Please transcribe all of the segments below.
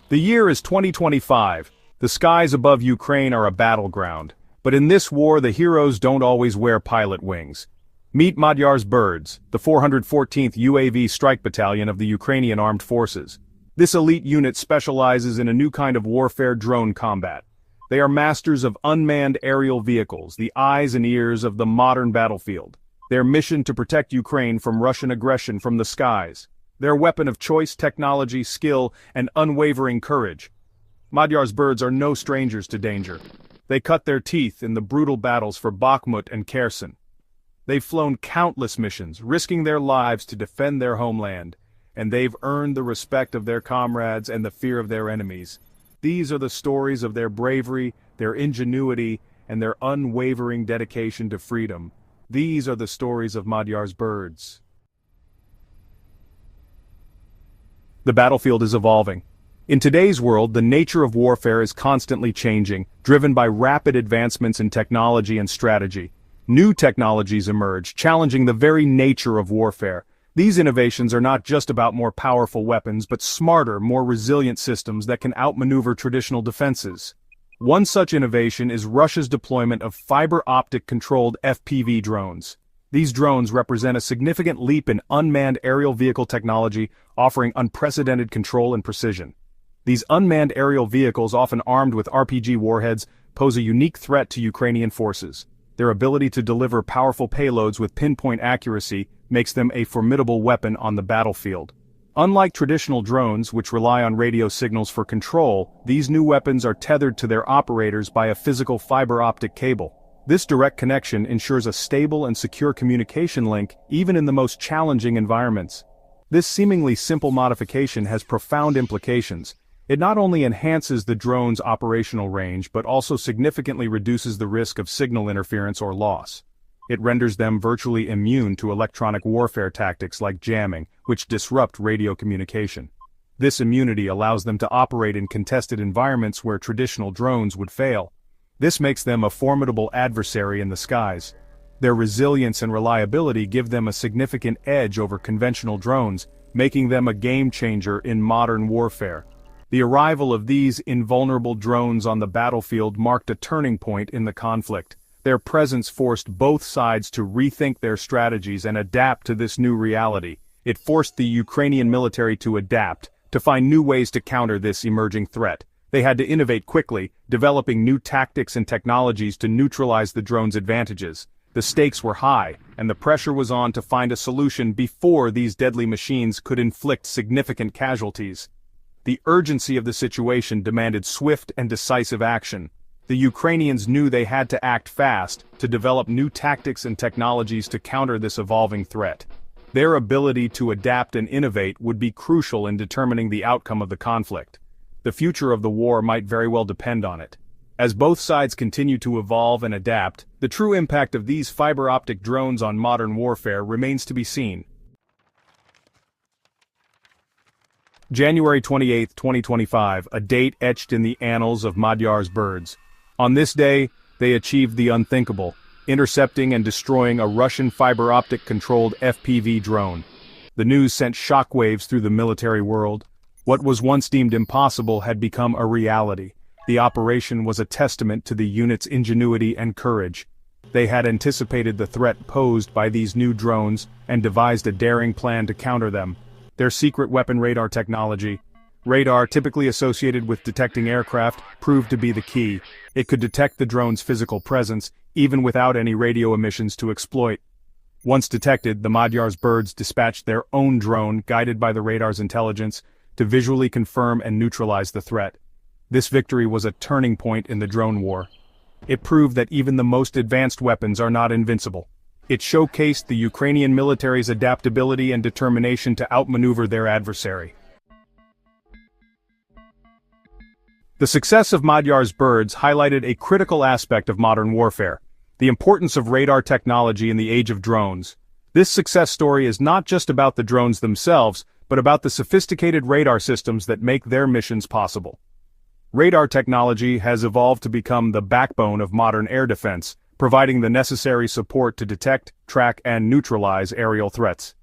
The year is 2025. The skies above Ukraine are a battleground. But in this war, the heroes don't always wear pilot wings. Meet Modyar's Birds, the 414th UAV Strike Battalion of the Ukrainian Armed Forces. This elite unit specializes in a new kind of warfare: drone combat. They are masters of unmanned aerial vehicles, the eyes and ears of the modern battlefield. Their mission to protect Ukraine from Russian aggression from the skies. Their weapon of choice: technology, skill, and unwavering courage. Modyar's Birds are no strangers to danger. They cut their teeth in the brutal battles for Bakhmut and Kherson. They've flown countless missions, risking their lives to defend their homeland, and they've earned the respect of their comrades and the fear of their enemies. These are the stories of their bravery, their ingenuity, and their unwavering dedication to freedom. These are the stories of Modyar's Birds. The battlefield is evolving. In today's world, the nature of warfare is constantly changing, driven by rapid advancements in technology and strategy. New technologies emerge, challenging the very nature of warfare. These innovations are not just about more powerful weapons, but smarter, more resilient systems that can outmaneuver traditional defenses. One such innovation is Russia's deployment of fiber-optic controlled FPV drones. These drones represent a significant leap in unmanned aerial vehicle technology, offering unprecedented control and precision. These unmanned aerial vehicles, often armed with RPG warheads, pose a unique threat to Ukrainian forces. Their ability to deliver powerful payloads with pinpoint accuracy makes them a formidable weapon on the battlefield. Unlike traditional drones, which rely on radio signals for control, these new weapons are tethered to their operators by a physical fiber-optic cable. This direct connection ensures a stable and secure communication link even in the most challenging environments. This seemingly simple modification has profound implications. It not only enhances the drone's operational range but also significantly reduces the risk of signal interference or loss. It renders them virtually immune to electronic warfare tactics like jamming, which disrupt radio communication. This immunity allows them to operate in contested environments where traditional drones would fail. This makes them a formidable adversary in the skies. Their resilience and reliability give them a significant edge over conventional drones, making them a game-changer in modern warfare. The arrival of these invulnerable drones on the battlefield marked a turning point in the conflict. Their presence forced both sides to rethink their strategies and adapt to this new reality. It forced the Ukrainian military to adapt, to find new ways to counter this emerging threat. They had to innovate quickly, developing new tactics and technologies to neutralize the drone's advantages. The stakes were high, and the pressure was on to find a solution before these deadly machines could inflict significant casualties. The urgency of the situation demanded swift and decisive action. The Ukrainians knew they had to act fast to develop new tactics and technologies to counter this evolving threat. Their ability to adapt and innovate would be crucial in determining the outcome of the conflict. The future of the war might very well depend on it. As both sides continue to evolve and adapt, the true impact of these fiber-optic drones on modern warfare remains to be seen. January 28, 2025, a date etched in the annals of Modyar's Birds. On this day, they achieved the unthinkable, intercepting and destroying a Russian fiber-optic controlled FPV drone. The news sent shockwaves through the military world. What was once deemed impossible had become a reality. The operation was a testament to the unit's ingenuity and courage. They had anticipated the threat posed by these new drones and devised a daring plan to counter them. Their secret weapon radar technology, radar typically associated with detecting aircraft, proved to be the key. It could detect the drone's physical presence, even without any radio emissions to exploit. Once detected, the Modyar's Birds dispatched their own drone, guided by the radar's intelligence, to visually confirm and neutralize the threat. This victory was a turning point in the drone war. It proved that even the most advanced weapons are not invincible. It showcased the Ukrainian military's adaptability and determination to outmaneuver their adversary. The success of Modyar's Birds highlighted a critical aspect of modern warfare: the importance of radar technology in the age of drones. This success story is not just about the drones themselves, but about the sophisticated radar systems that make their missions possible. Radar technology has evolved to become the backbone of modern air defense, providing the necessary support to detect, track, and neutralize aerial threats.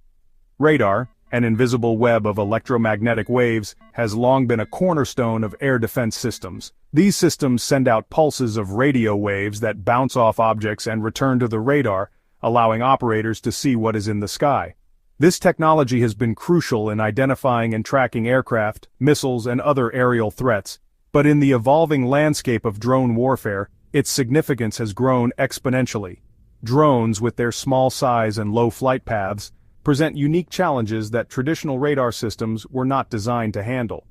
Radar, An invisible web of electromagnetic waves has long been a cornerstone of air defense systems. These systems send out pulses of radio waves that bounce off objects and return to the radar, allowing operators to see what is in the sky. This technology has been crucial in identifying and tracking aircraft, missiles, and other aerial threats, but in the evolving landscape of drone warfare, its significance has grown exponentially. Drones, with their small size and low flight paths, present unique challenges that traditional radar systems were not designed to handle.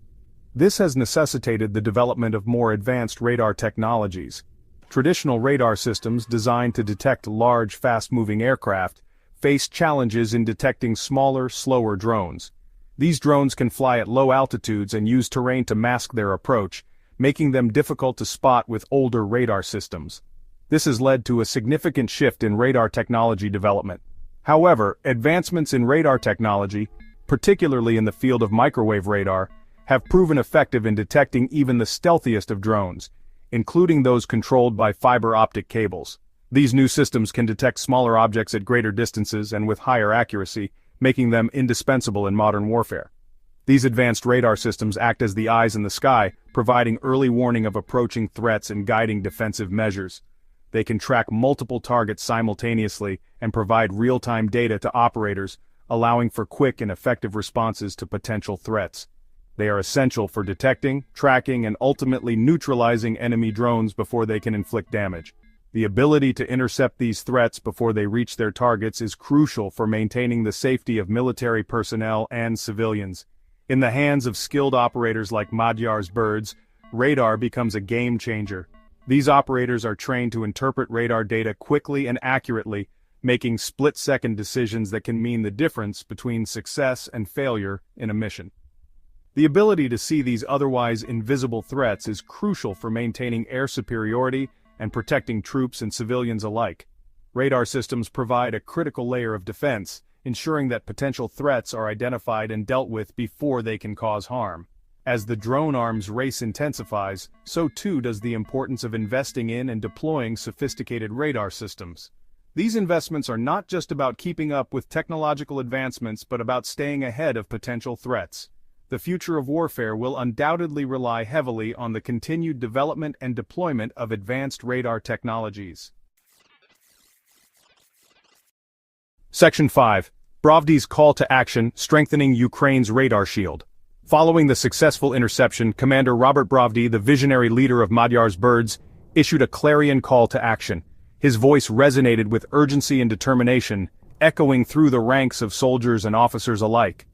This has necessitated the development of more advanced radar technologies. Traditional radar systems designed to detect large, fast-moving aircraft face challenges in detecting smaller, slower drones. These drones can fly at low altitudes and use terrain to mask their approach, making them difficult to spot with older radar systems. This has led to a significant shift in radar technology development. However, advancements in radar technology, particularly in the field of microwave radar, have proven effective in detecting even the stealthiest of drones, including those controlled by fiber optic cables. These new systems can detect smaller objects at greater distances and with higher accuracy, making them indispensable in modern warfare. These advanced radar systems act as the eyes in the sky, providing early warning of approaching threats and guiding defensive measures. They can track multiple targets simultaneously and provide real-time data to operators, allowing for quick and effective responses to potential threats. They are essential for detecting, tracking, and ultimately neutralizing enemy drones before they can inflict damage. The ability to intercept these threats before they reach their targets is crucial for maintaining the safety of military personnel and civilians. In the hands of skilled operators like Modyar's birds, radar becomes a game changer. These operators are trained to interpret radar data quickly and accurately, making split-second decisions that can mean the difference between success and failure in a mission. The ability to see these otherwise invisible threats is crucial for maintaining air superiority and protecting troops and civilians alike. Radar systems provide a critical layer of defense, ensuring that potential threats are identified and dealt with before they can cause harm. As the drone arms race intensifies, so too does the importance of investing in and deploying sophisticated radar systems. These investments are not just about keeping up with technological advancements but about staying ahead of potential threats. The future of warfare will undoubtedly rely heavily on the continued development and deployment of advanced radar technologies. Section 5. Brovdy's Call to Action, Strengthening Ukraine's Radar Shield. Following the successful interception, Commander Robert Brovdy, the visionary leader of Modyar's birds, issued a clarion call to action. His voice resonated with urgency and determination, echoing through the ranks of soldiers and officers alike.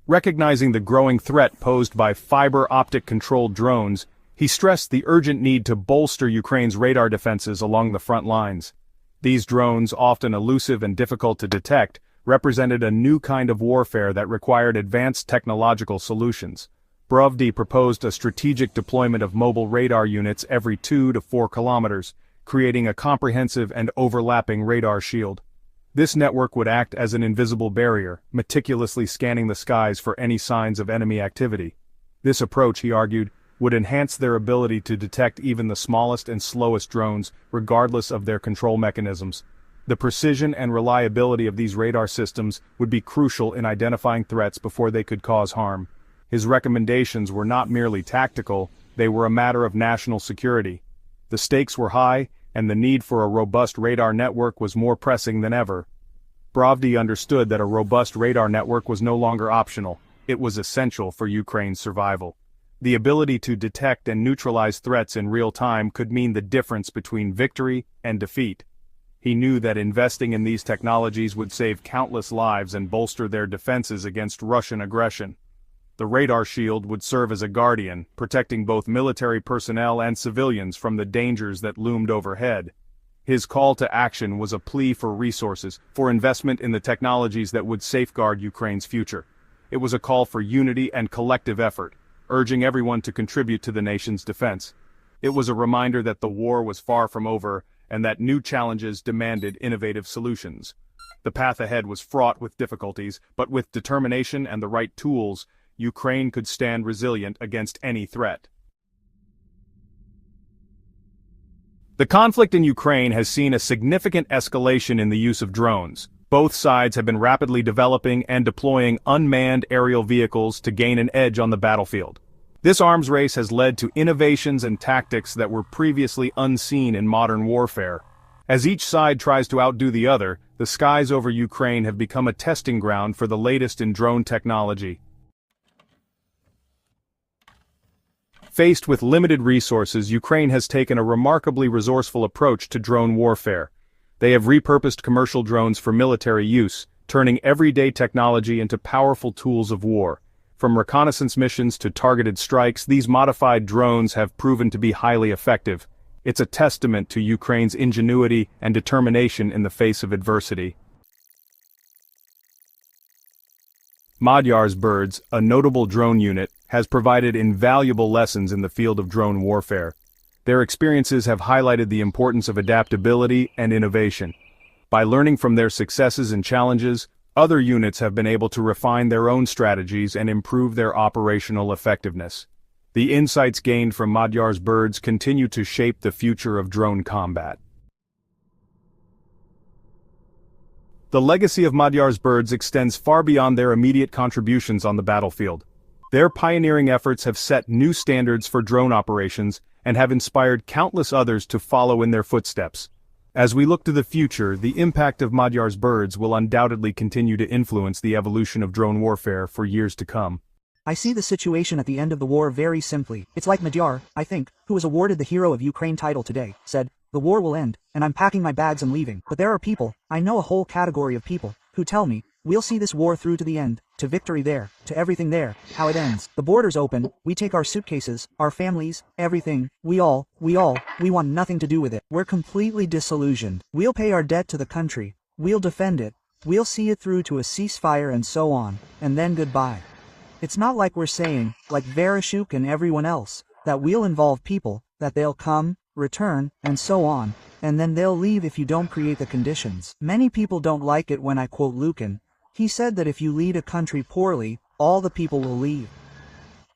Recognizing the growing threat posed by fiber optic-controlled drones, he stressed the urgent need to bolster Ukraine's radar defenses along the front lines. These drones, often elusive and difficult to detect, represented a new kind of warfare that required advanced technological solutions. Brovdy proposed a strategic deployment of mobile radar units every 2 to 4 kilometers, creating a comprehensive and overlapping radar shield. This network would act as an invisible barrier, meticulously scanning the skies for any signs of enemy activity. This approach, he argued, would enhance their ability to detect even the smallest and slowest drones, regardless of their control mechanisms. The precision and reliability of these radar systems would be crucial in identifying threats before they could cause harm. His recommendations were not merely tactical, they were a matter of national security. The stakes were high, and the need for a robust radar network was more pressing than ever. Brovdy understood that a robust radar network was no longer optional, it was essential for Ukraine's survival. The ability to detect and neutralize threats in real time could mean the difference between victory and defeat. He knew that investing in these technologies would save countless lives and bolster their defenses against Russian aggression. The radar shield would serve as a guardian, protecting both military personnel and civilians from the dangers that loomed overhead. His call to action was a plea for resources, for investment in the technologies that would safeguard Ukraine's future. It was a call for unity and collective effort, urging everyone to contribute to the nation's defense. It was a reminder that the war was far from over, and that new challenges demanded innovative solutions. The path ahead was fraught with difficulties, but with determination and the right tools, Ukraine could stand resilient against any threat. The conflict in Ukraine has seen a significant escalation in the use of drones. Both sides have been rapidly developing and deploying unmanned aerial vehicles to gain an edge on the battlefield. This arms race has led to innovations and tactics that were previously unseen in modern warfare. As each side tries to outdo the other, the skies over Ukraine have become a testing ground for the latest in drone technology. Faced with limited resources, Ukraine has taken a remarkably resourceful approach to drone warfare. They have repurposed commercial drones for military use, turning everyday technology into powerful tools of war. From reconnaissance missions to targeted strikes, these modified drones have proven to be highly effective. It's a testament to Ukraine's ingenuity and determination in the face of adversity. Modyar's birds, a notable drone unit, has provided invaluable lessons in the field of drone warfare. Their experiences have highlighted the importance of adaptability and innovation. By learning from their successes and challenges, other units have been able to refine their own strategies and improve their operational effectiveness. The insights gained from Modyar's birds continue to shape the future of drone combat. The legacy of Modyar's birds extends far beyond their immediate contributions on the battlefield. Their pioneering efforts have set new standards for drone operations and have inspired countless others to follow in their footsteps. As we look to the future, the impact of Modyar's birds will undoubtedly continue to influence the evolution of drone warfare for years to come. I see the situation at the end of the war very simply. It's like Modyar, I think, who was awarded the Hero of Ukraine title today, said, "The war will end, and I'm packing my bags and leaving." But there are people, I know a whole category of people, who tell me, we'll see this war through to the end, to victory there, to everything there, how it ends. The borders open, we take our suitcases, our families, everything, we want nothing to do with it. We're completely disillusioned. We'll pay our debt to the country, we'll defend it, we'll see it through to a ceasefire and so on, and then goodbye. It's not like we're saying, like Vereshchuk and everyone else, that we'll involve people, that they'll come, return, and so on, and then they'll leave if you don't create the conditions. Many people don't like it when I quote Lukin. He said that if you lead a country poorly, all the people will leave.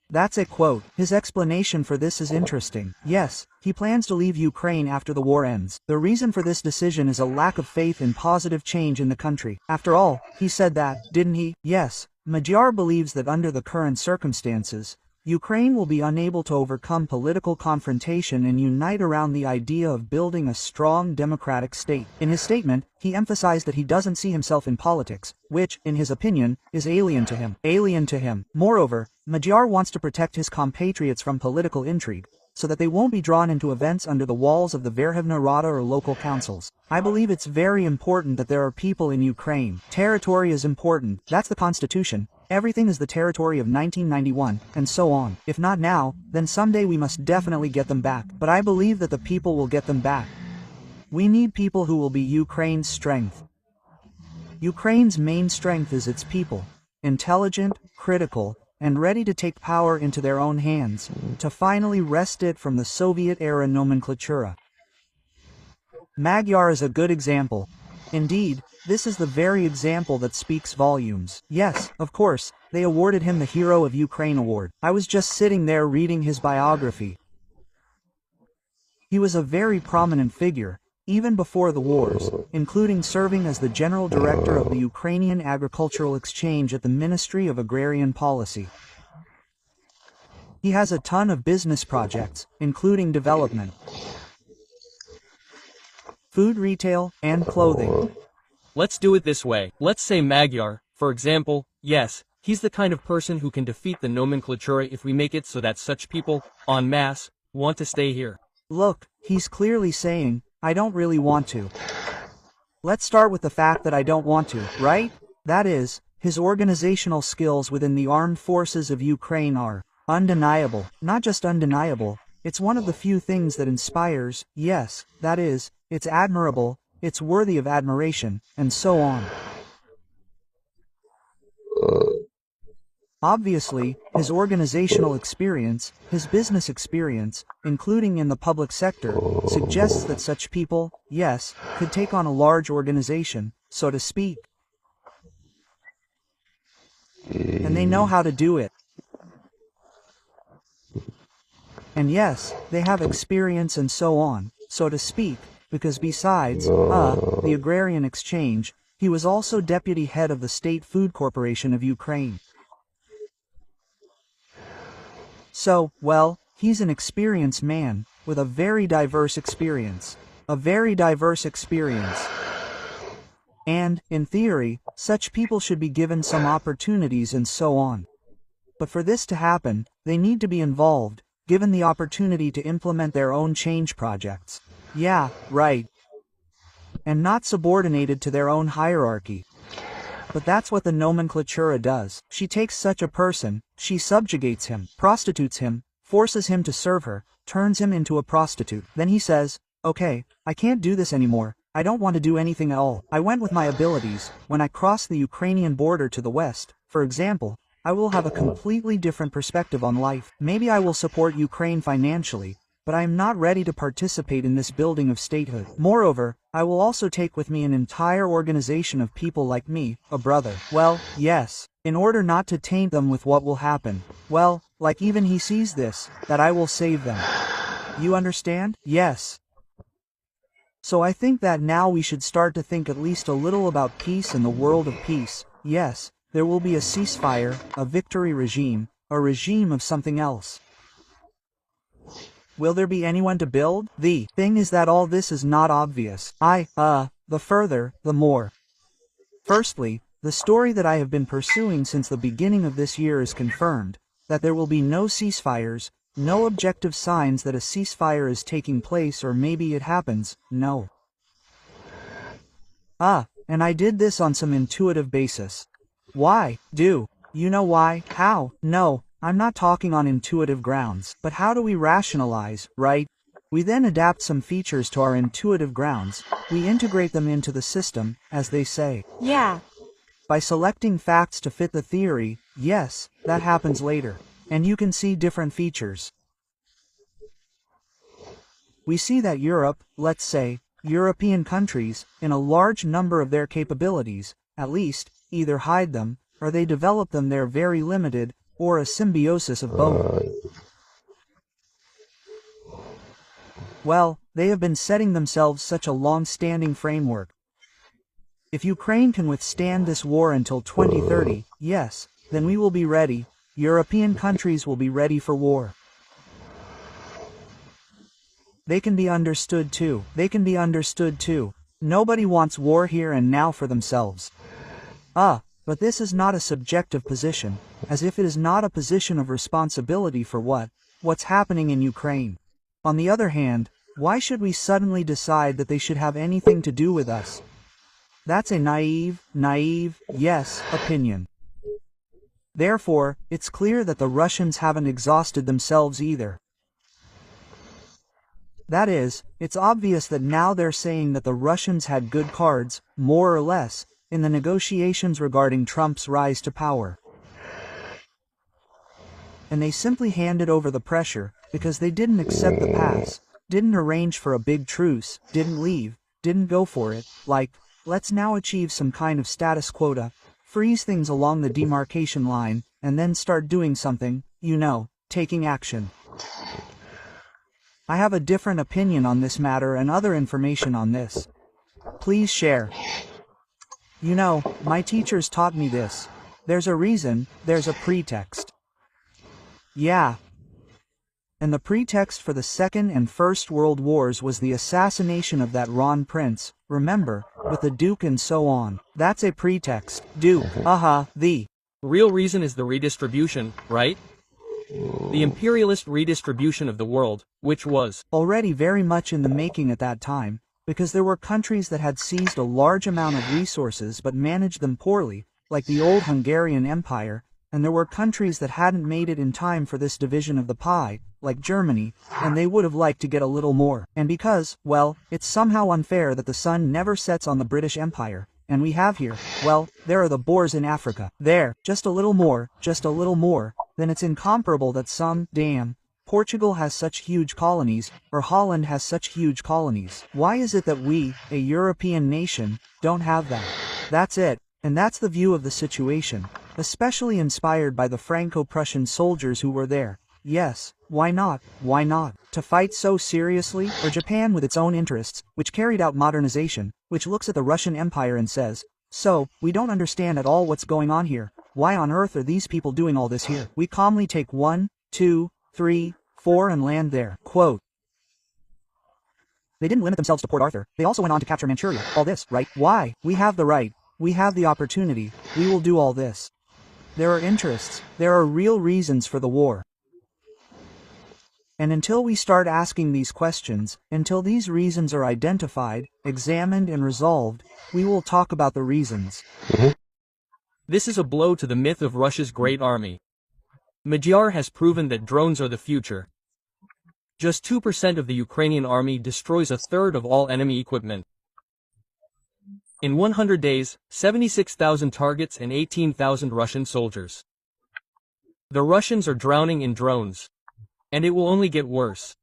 That's a quote. His explanation for this is interesting. Yes, he plans to leave Ukraine after the war ends. The reason for this decision is a lack of faith in positive change in the country. After all, he said that, didn't he? Yes. Modyar believes that under the current circumstances, Ukraine will be unable to overcome political confrontation and unite around the idea of building a strong democratic state. In his statement, he emphasized that he doesn't see himself in politics, which, in his opinion, is alien to him. Moreover, Modyar wants to protect his compatriots from political intrigue, so that they won't be drawn into events under the walls of the Verkhovna Rada or local councils. I believe it's very important that there are people in Ukraine. Territory is important, that's the constitution. Everything is the territory of 1991, and so on. If not now, then someday we must definitely get them back. But I believe that the people will get them back. We need people who will be Ukraine's strength. Ukraine's main strength is its people. Intelligent, critical, and ready to take power into their own hands, to finally wrest it from the Soviet-era nomenclatura. Modyar is a good example. Indeed, this is the very example that speaks volumes. Yes, of course, they awarded him the Hero of Ukraine award. I was just sitting there reading his biography. He was a very prominent figure, even before the wars, including serving as the General Director of the Ukrainian Agricultural Exchange at the Ministry of Agrarian Policy. He has a ton of business projects, including development, food retail, and clothing. Let's do it this way. Let's say Modyar, for example, yes, he's the kind of person who can defeat the nomenclatura if we make it so that such people, en masse, want to stay here. Look, he's clearly saying, I don't really want to. Let's start with the fact that I don't want to, right? That is, his organizational skills within the armed forces of Ukraine are undeniable. Not just undeniable, it's one of the few things that inspires, yes, that is, it's admirable, it's worthy of admiration, and so on. Obviously, his organizational experience, his business experience, including in the public sector, suggests that such people, yes, could take on a large organization, so to speak. And they know how to do it. And yes, they have experience and so on, so to speak, because besides, the agrarian exchange, He was also deputy head of the State Food Corporation of Ukraine. So, well, he's an experienced man, with a very diverse experience. A very diverse experience. And, in theory, such people should be given some opportunities and so on. But for this to happen, they need to be involved, given the opportunity to implement their own change projects. Yeah, right. And not subordinated to their own hierarchy. But that's what the nomenklatura does. She takes such a person, she subjugates him, prostitutes him, forces him to serve her, turns him into a prostitute. Then he says, okay, I can't do this anymore, I don't want to do anything at all. I went with my abilities. When I cross the Ukrainian border to the west, for example, I will have a completely different perspective on life. Maybe I will support Ukraine financially, but I am not ready to participate in this building of statehood. Moreover, I will also take with me an entire organization of people like me, a brother. Well, yes, in order not to taint them with what will happen. Well, like even he sees this, that I will save them. You understand? Yes. So I think that now we should start to think at least a little about peace in the world of peace. Yes, there will be a ceasefire, a victory regime, a regime of something else. Will there be anyone to build? The thing is that all this is not obvious. The further, the more. Firstly, the story that I have been pursuing since the beginning of this year is confirmed, that there will be no ceasefires, no objective signs that a ceasefire is taking place or maybe it happens, no. And I did this on some intuitive basis. Why? You know why? How? No, I'm not talking on intuitive grounds. But how do we rationalize, right? We then adapt some features to our intuitive grounds, we integrate them into the system, as they say. Yeah. By selecting facts to fit the theory, yes, that happens later. And you can see different features. We see that Europe, let's say, European countries, in a large number of their capabilities, at least, either hide them, or they develop them they're very limited, or a symbiosis of both. Well, they have been setting themselves such a long-standing framework. If Ukraine can withstand this war until 2030, yes, then we will be ready, European countries will be ready for war. They can be understood too. Nobody wants war here and now for themselves. But this is not a subjective position, as if it is not a position of responsibility for what's happening in Ukraine. On the other hand, why should we suddenly decide that they should have anything to do with us? That's a naive, yes, opinion. Therefore, it's clear that the Russians haven't exhausted themselves either. That is, it's obvious that now they're saying that the Russians had good cards, more or less, in the negotiations regarding Trump's rise to power. And they simply handed over the pressure, because they didn't accept the pass, didn't arrange for a big truce, didn't leave, didn't go for it, like, let's now achieve some kind of status quota, freeze things along the demarcation line, and then start doing something, taking action. I have a different opinion on this matter and other information on this. Please share. My teachers taught me this. There's a reason, there's a pretext. Yeah. And the pretext for the Second and First World Wars was the assassination of that Ron Prince, remember, with the Duke and so on. That's a pretext. Duke, the real reason is the redistribution, right? The imperialist redistribution of the world, which was already very much in the making at that time, because there were countries that had seized a large amount of resources but managed them poorly, like the old Hungarian Empire, and there were countries that hadn't made it in time for this division of the pie, like Germany, and they would have liked to get a little more. And because, well, it's somehow unfair that the sun never sets on the British Empire, and we have here, well, there are the Boers in Africa. There, just a little more, then it's incomparable that Portugal has such huge colonies, or Holland has such huge colonies. Why is it that we, a European nation, don't have that? That's it, and that's the view of the situation, especially inspired by the Franco-Prussian soldiers who were there. Yes, why not? To fight so seriously, or Japan with its own interests, which carried out modernization, which looks at the Russian Empire and says, So, we don't understand at all what's going on here. Why on earth are these people doing all this here? We calmly take 1, 2, 3, 4 and land there. Quote. They didn't limit themselves to Port Arthur, they also went on to capture Manchuria. All this, right? Why? We have the right. We have the opportunity. We will do all this. There are interests. There are real reasons for the war. And until we start asking these questions, until these reasons are identified, examined and resolved, we will talk about the reasons. This is a blow to the myth of Russia's great army. Modyar has proven that drones are the future. Just 2% of the Ukrainian army destroys a third of all enemy equipment. In 100 days, 76,000 targets and 18,000 Russian soldiers. The Russians are drowning in drones. And it will only get worse.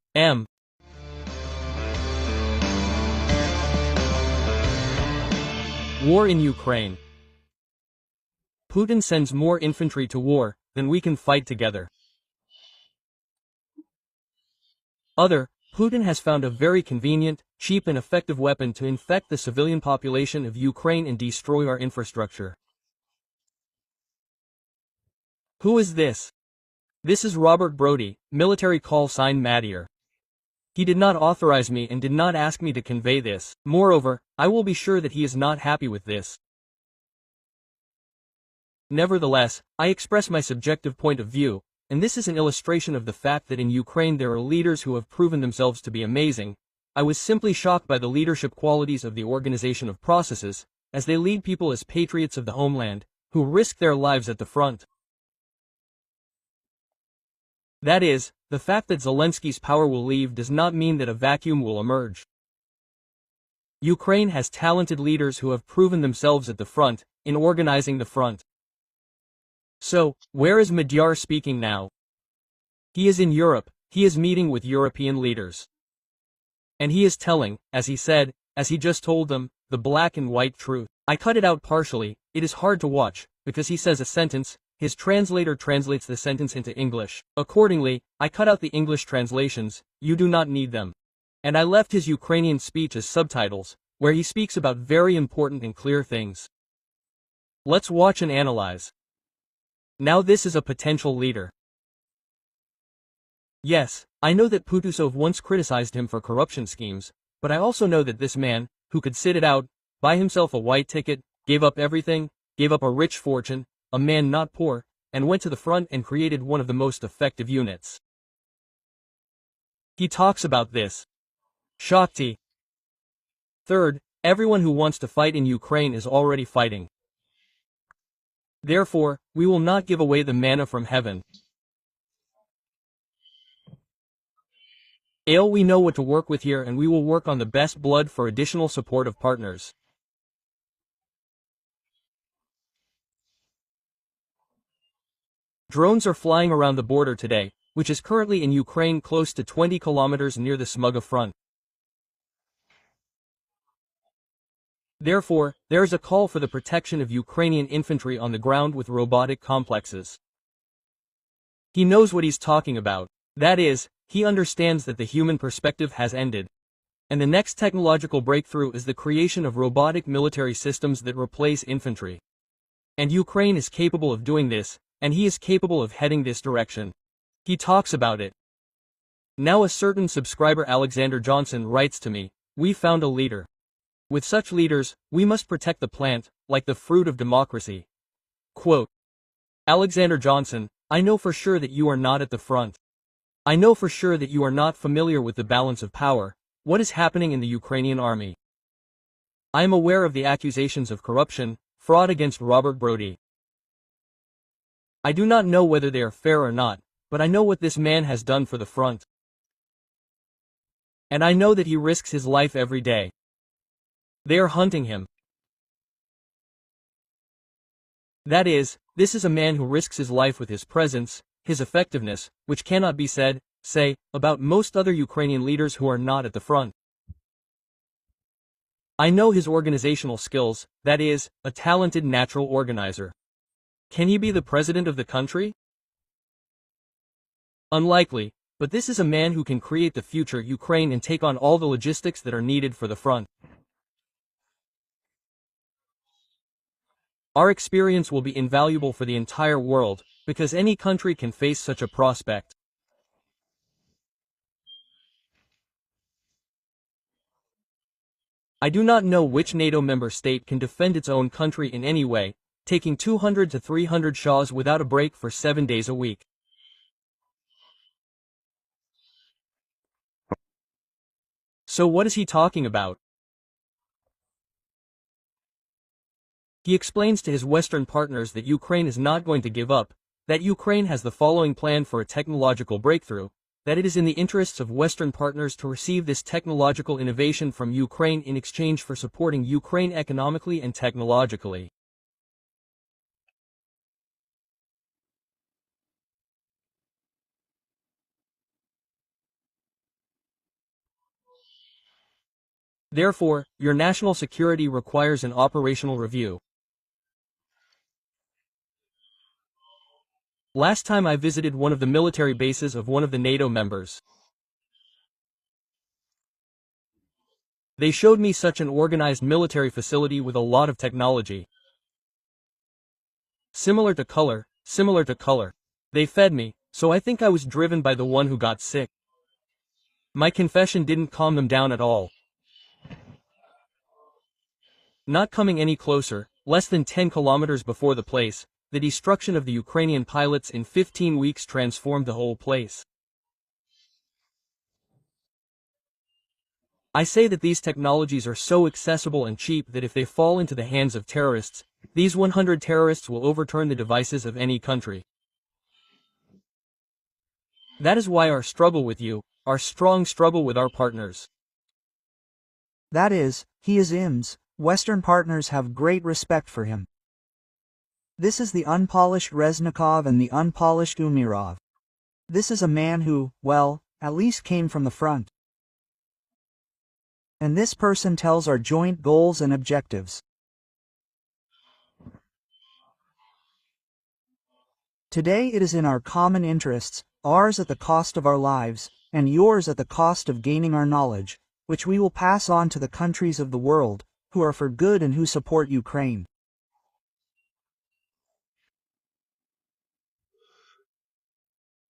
War in Ukraine. Putin sends more infantry to war than we can fight together. Putin has found a very convenient, cheap and effective weapon to infect the civilian population of Ukraine and destroy our infrastructure. Who is this? This is Robert Brody, military call sign Modyar. He did not authorize me and did not ask me to convey this. Moreover, I will be sure that he is not happy with this. Nevertheless, I express my subjective point of view, and this is an illustration of the fact that in Ukraine there are leaders who have proven themselves to be amazing. I was simply shocked by the leadership qualities of the organization of processes, as they lead people as patriots of the homeland, who risk their lives at the front. That is, the fact that Zelensky's power will leave does not mean that a vacuum will emerge. Ukraine has talented leaders who have proven themselves at the front, in organizing the front. So, where is Modyar speaking now? He is in Europe, he is meeting with European leaders. And he is telling, as he said, as he just told them, the black and white truth. I cut it out partially, it is hard to watch, because he says a sentence, his translator translates the sentence into English. Accordingly, I cut out the English translations, you do not need them. And I left his Ukrainian speech as subtitles, where he speaks about very important and clear things. Let's watch and analyze. Now this is a potential leader. Yes, I know that Putusov once criticized him for corruption schemes, but I also know that this man, who could sit it out, buy himself a white ticket, gave up everything, gave up a rich fortune, a man not poor, and went to the front and created one of the most effective units. He talks about this. Shakti. Third, everyone who wants to fight in Ukraine is already fighting. Therefore, we will not give away the manna from heaven. We know what to work with here and we will work on the best blood for additional support of partners. Drones are flying around the border today, which is currently in Ukraine close to 20 kilometers near the Smuga front. Therefore, there is a call for the protection of Ukrainian infantry on the ground with robotic complexes. He knows what he's talking about. That is, he understands that the human perspective has ended. And the next technological breakthrough is the creation of robotic military systems that replace infantry. And Ukraine is capable of doing this, and he is capable of heading this direction. He talks about it. Now a certain subscriber Alexander Johnson writes to me, we found a leader. With such leaders, we must protect the plant, like the fruit of democracy. Quote. Alexander Johnson, I know for sure that you are not at the front. I know for sure that you are not familiar with the balance of power, what is happening in the Ukrainian army. I am aware of the accusations of corruption, fraud against Robert Brody. I do not know whether they are fair or not, but I know what this man has done for the front. And I know that he risks his life every day. They are hunting him. That is, this is a man who risks his life with his presence, his effectiveness, which cannot be said, say, about most other Ukrainian leaders who are not at the front. I know his organizational skills, that is, a talented natural organizer. Can he be the president of the country? Unlikely, but this is a man who can create the future Ukraine and take on all the logistics that are needed for the front. Our experience will be invaluable for the entire world, because any country can face such a prospect. I do not know which NATO member state can defend its own country in any way, taking 200 to 300 shots without a break for 7 days a week. So what is he talking about? He explains to his Western partners that Ukraine is not going to give up, that Ukraine has the following plan for a technological breakthrough, that it is in the interests of Western partners to receive this technological innovation from Ukraine in exchange for supporting Ukraine economically and technologically. Therefore, your national security requires an operational review. Last time I visited one of the military bases of one of the NATO members. They showed me such an organized military facility with a lot of technology. Similar to color. They fed me, so I think I was driven by the one who got sick. My confession didn't calm them down at all. Not coming any closer, less than 10 kilometers before the place, the destruction of the Ukrainian pilots in 15 weeks transformed the whole place. I say that these technologies are so accessible and cheap that if they fall into the hands of terrorists, these 100 terrorists will overturn the devices of any country. That is why our struggle with you, our strong struggle with our partners. That is, he is IMS, Western partners have great respect for him. This is the unpolished Reznikov and the unpolished Umirov. This is a man who, well, at least came from the front. And this person tells our joint goals and objectives. Today it is in our common interests, ours at the cost of our lives, and yours at the cost of gaining our knowledge, which we will pass on to the countries of the world, who are for good and who support Ukraine.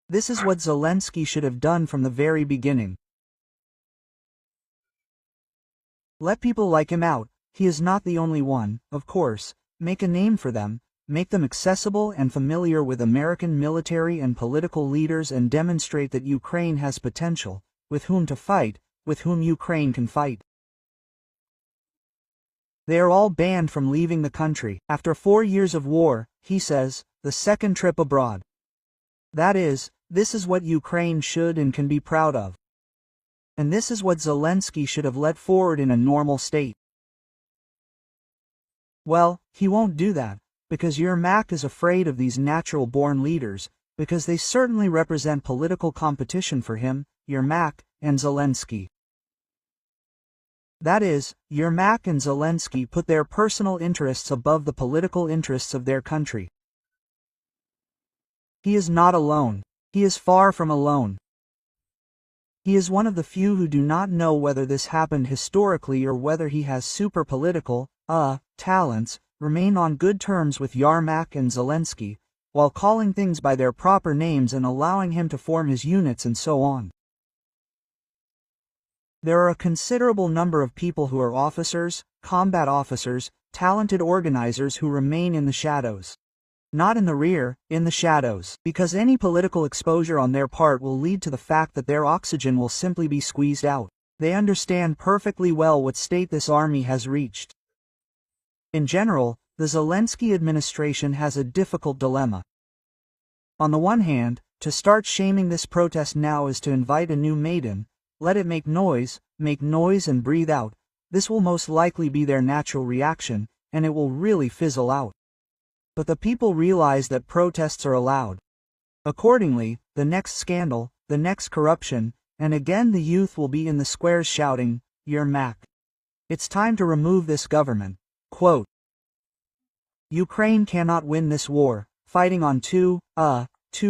This is what Zelensky should have done from the very beginning. Let people like him out, he is not the only one, of course, make a name for them, make them accessible and familiar with American military and political leaders and demonstrate that Ukraine has potential, with whom to fight, with whom Ukraine can fight. They are all banned from leaving the country. After 4 years of war, he says, the second trip abroad. That is, this is what Ukraine should and can be proud of. And this is what Zelensky should have let forward in a normal state. Well, he won't do that, because Yermak is afraid of these natural-born leaders, because they certainly represent political competition for him, Yermak, and Zelensky. That is, Yermak and Zelensky put their personal interests above the political interests of their country. He is not alone. He is far from alone. He is one of the few who do not know whether this happened historically or whether he has super political, talents, remain on good terms with Yermak and Zelensky, while calling things by their proper names and allowing him to form his units and so on. There are a considerable number of people who are officers, combat officers, talented organizers who remain in the shadows. Not in the rear, in the shadows, because any political exposure on their part will lead to the fact that their oxygen will simply be squeezed out. They understand perfectly well what state this army has reached. In general, the Zelensky administration has a difficult dilemma. On the one hand, to start shaming this protest now is to invite a new maiden, let it make noise and breathe out. This will most likely be their natural reaction, and it will really fizzle out. But the people realize that protests are allowed. Accordingly, the next scandal, the next corruption, and again the youth will be in the squares shouting, Yermak. It's time to remove this government. Quote, Ukraine cannot win this war, fighting on two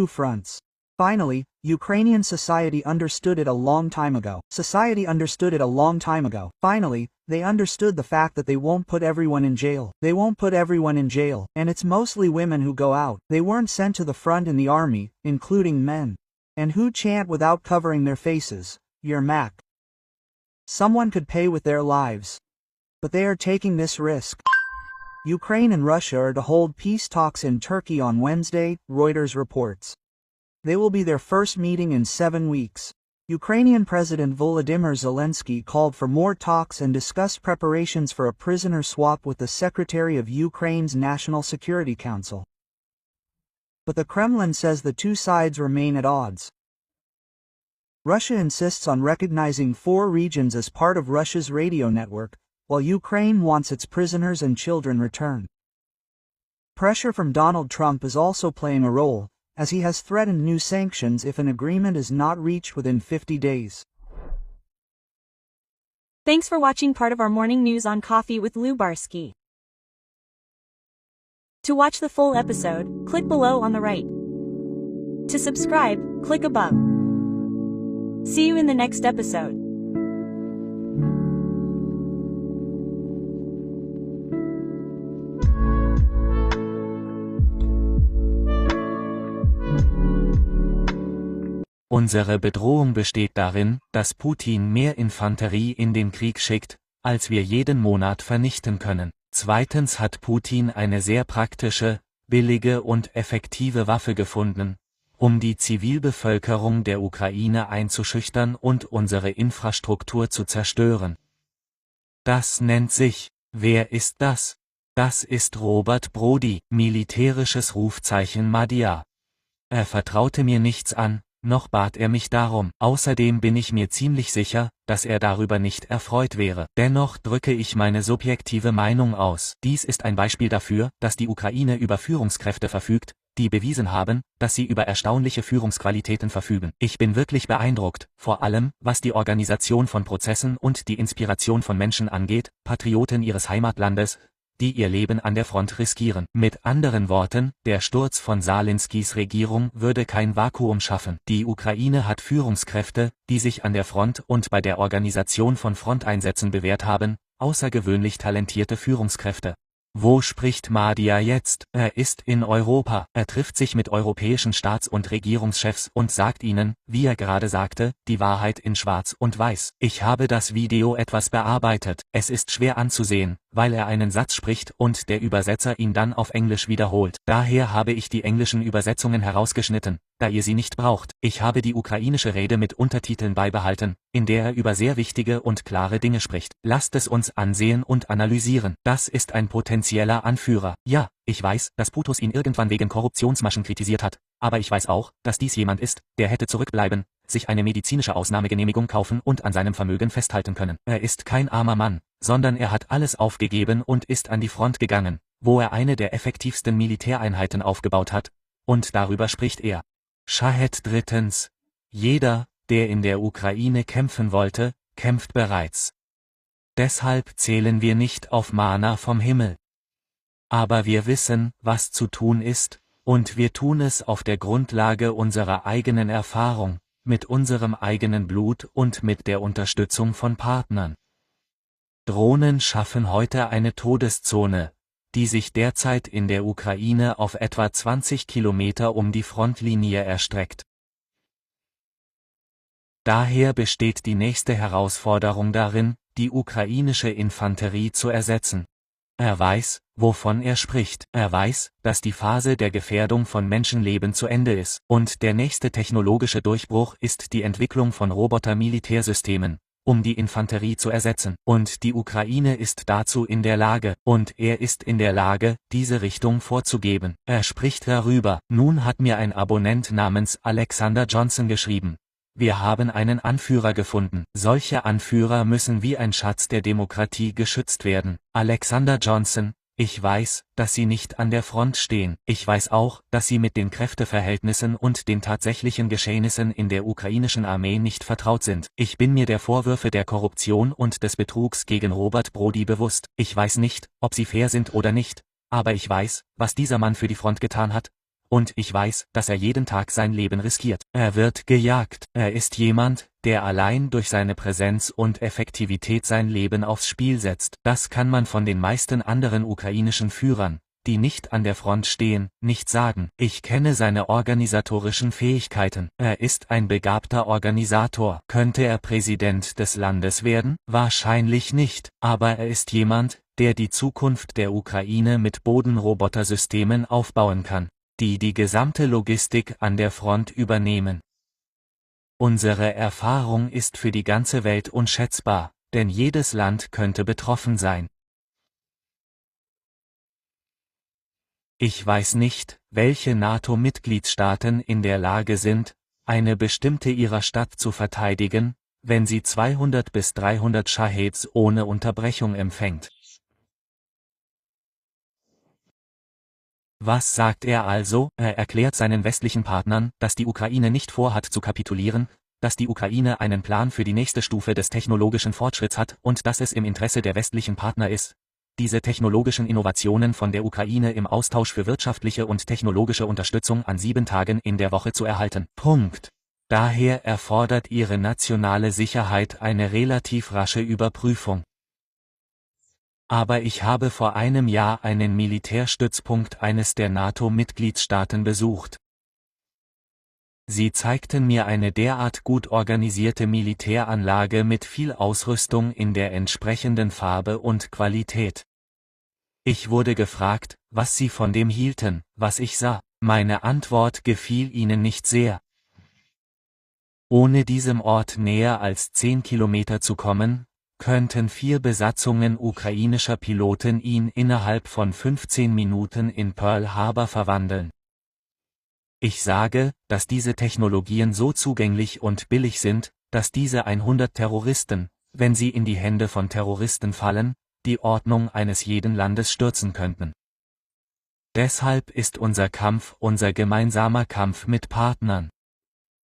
fronts. Finally, Ukrainian society understood it a long time ago. Finally, They understood the fact that they won't put everyone in jail. They won't put everyone in jail, and it's mostly women who go out. They weren't sent to the front in the army, including men. And who chant without covering their faces, Yermak. Someone could pay with their lives. But they are taking this risk. Ukraine and Russia are to hold peace talks in Turkey on Wednesday, Reuters reports. They will be their first meeting in 7 weeks. Ukrainian President Volodymyr Zelensky called for more talks and discussed preparations for a prisoner swap with the Secretary of Ukraine's National Security Council. But the Kremlin says the two sides remain at odds. Russia insists on recognizing 4 regions as part of Russia's radio network, while Ukraine wants its prisoners and children returned. Pressure from Donald Trump is also playing a role, as he has threatened new sanctions if an agreement is not reached within 50 days. Thanks for watching part of our morning news on Coffee with Lubarsky. To watch the full episode, click below on the right. To subscribe, click above. See you in the next episode. Unsere Bedrohung besteht darin, dass Putin mehr Infanterie in den Krieg schickt, als wir jeden Monat vernichten können. Zweitens hat Putin eine sehr praktische, billige und effektive Waffe gefunden, um die Zivilbevölkerung der Ukraine einzuschüchtern und unsere Infrastruktur zu zerstören. Das nennt sich, wer ist das? Das ist Robert Brody, militärisches Rufzeichen Modyar. Er vertraute mir nichts an, noch bat er mich darum. Außerdem bin ich mir ziemlich sicher, dass er darüber nicht erfreut wäre. Dennoch drücke ich meine subjektive Meinung aus. Dies ist ein Beispiel dafür, dass die Ukraine über Führungskräfte verfügt, die bewiesen haben, dass sie über erstaunliche Führungsqualitäten verfügen. Ich bin wirklich beeindruckt, vor allem, was die Organisation von Prozessen und die Inspiration von Menschen angeht, Patrioten ihres Heimatlandes, die ihr Leben an der Front riskieren. Mit anderen Worten, der Sturz von Salinskys Regierung würde kein Vakuum schaffen. Die Ukraine hat Führungskräfte, die sich an der Front und bei der Organisation von Fronteinsätzen bewährt haben, außergewöhnlich talentierte Führungskräfte. Wo spricht Modyar jetzt? Er ist in Europa. Er trifft sich mit europäischen Staats- und Regierungschefs und sagt ihnen, wie er gerade sagte, die Wahrheit in Schwarz und Weiß. Ich habe das Video etwas bearbeitet. Es ist schwer anzusehen, weil er einen Satz spricht und der Übersetzer ihn dann auf Englisch wiederholt. Daher habe ich die englischen Übersetzungen herausgeschnitten, da ihr sie nicht braucht. Ich habe die ukrainische Rede mit Untertiteln beibehalten, in der er über sehr wichtige und klare Dinge spricht. Lasst es uns ansehen und analysieren. Das ist ein potenzieller Anführer. Ja, ich weiß, dass Putin ihn irgendwann wegen Korruptionsmaschen kritisiert hat, aber ich weiß auch, dass dies jemand ist, der hätte zurückbleiben, sich eine medizinische Ausnahmegenehmigung kaufen und an seinem Vermögen festhalten können. Er ist kein armer Mann, sondern er hat alles aufgegeben und ist an die Front gegangen, wo er eine der effektivsten Militäreinheiten aufgebaut hat, und darüber spricht er. Shahed drittens. Jeder, der in der Ukraine kämpfen wollte, kämpft bereits. Deshalb zählen wir nicht auf Mana vom Himmel. Aber wir wissen, was zu tun ist, und wir tun es auf der Grundlage unserer eigenen Erfahrung, mit unserem eigenen Blut und mit der Unterstützung von Partnern. Drohnen schaffen heute eine Todeszone, die sich derzeit in der Ukraine auf etwa 20 Kilometer um die Frontlinie erstreckt. Daher besteht die nächste Herausforderung darin, die ukrainische Infanterie zu ersetzen. Er weiß, wovon er spricht. Er weiß, dass die Phase der Gefährdung von Menschenleben zu Ende ist. Und der nächste technologische Durchbruch ist die Entwicklung von Roboter-Militärsystemen, um die Infanterie zu ersetzen. Und die Ukraine ist dazu in der Lage, und er ist in der Lage, diese Richtung vorzugeben. Er spricht darüber. Nun hat mir ein Abonnent namens Alexander Johnson geschrieben. Wir haben einen Anführer gefunden. Solche Anführer müssen wie ein Schatz der Demokratie geschützt werden. Alexander Johnson, ich weiß, dass Sie nicht an der Front stehen. Ich weiß auch, dass Sie mit den Kräfteverhältnissen und den tatsächlichen Geschehnissen in der ukrainischen Armee nicht vertraut sind. Ich bin mir der Vorwürfe der Korruption und des Betrugs gegen Robert Brody bewusst. Ich weiß nicht, ob sie fair sind oder nicht, aber ich weiß, was dieser Mann für die Front getan hat, und ich weiß, dass er jeden Tag sein Leben riskiert. Er wird gejagt. Er ist jemand, der allein durch seine Präsenz und Effektivität sein Leben aufs Spiel setzt. Das kann man von den meisten anderen ukrainischen Führern, die nicht an der Front stehen, nicht sagen. Ich kenne seine organisatorischen Fähigkeiten. Er ist ein begabter Organisator. Könnte er Präsident des Landes werden? Wahrscheinlich nicht. Aber er ist jemand, der die Zukunft der Ukraine mit Bodenrobotersystemen aufbauen kann, die die gesamte Logistik an der Front übernehmen. Unsere Erfahrung ist für die ganze Welt unschätzbar, denn jedes Land könnte betroffen sein. Ich weiß nicht, welche NATO-Mitgliedstaaten in der Lage sind, eine bestimmte ihrer Stadt zu verteidigen, wenn sie 200 bis 300 Shaheds ohne Unterbrechung empfängt. Was sagt er also? Er erklärt seinen westlichen Partnern, dass die Ukraine nicht vorhat zu kapitulieren, dass die Ukraine einen Plan für die nächste Stufe des technologischen Fortschritts hat und dass es im Interesse der westlichen Partner ist, diese technologischen Innovationen von der Ukraine im Austausch für wirtschaftliche und technologische Unterstützung an 7 Tagen in der Woche zu erhalten. Punkt. Daher erfordert ihre nationale Sicherheit eine relativ rasche Überprüfung. Aber ich habe vor einem Jahr einen Militärstützpunkt eines der NATO-Mitgliedstaaten besucht. Sie zeigten mir eine derart gut organisierte Militäranlage mit viel Ausrüstung in der entsprechenden Farbe und Qualität. Ich wurde gefragt, was sie von dem hielten, was ich sah. Meine Antwort gefiel ihnen nicht sehr. Ohne diesem Ort näher als 10 Kilometer zu kommen, könnten 4 Besatzungen ukrainischer Piloten ihn innerhalb von 15 Minuten in Pearl Harbor verwandeln. Ich sage, dass diese Technologien so zugänglich und billig sind, dass diese 100 Terroristen, wenn sie in die Hände von Terroristen fallen, die Ordnung eines jeden Landes stürzen könnten. Deshalb ist unser Kampf unser gemeinsamer Kampf mit Partnern.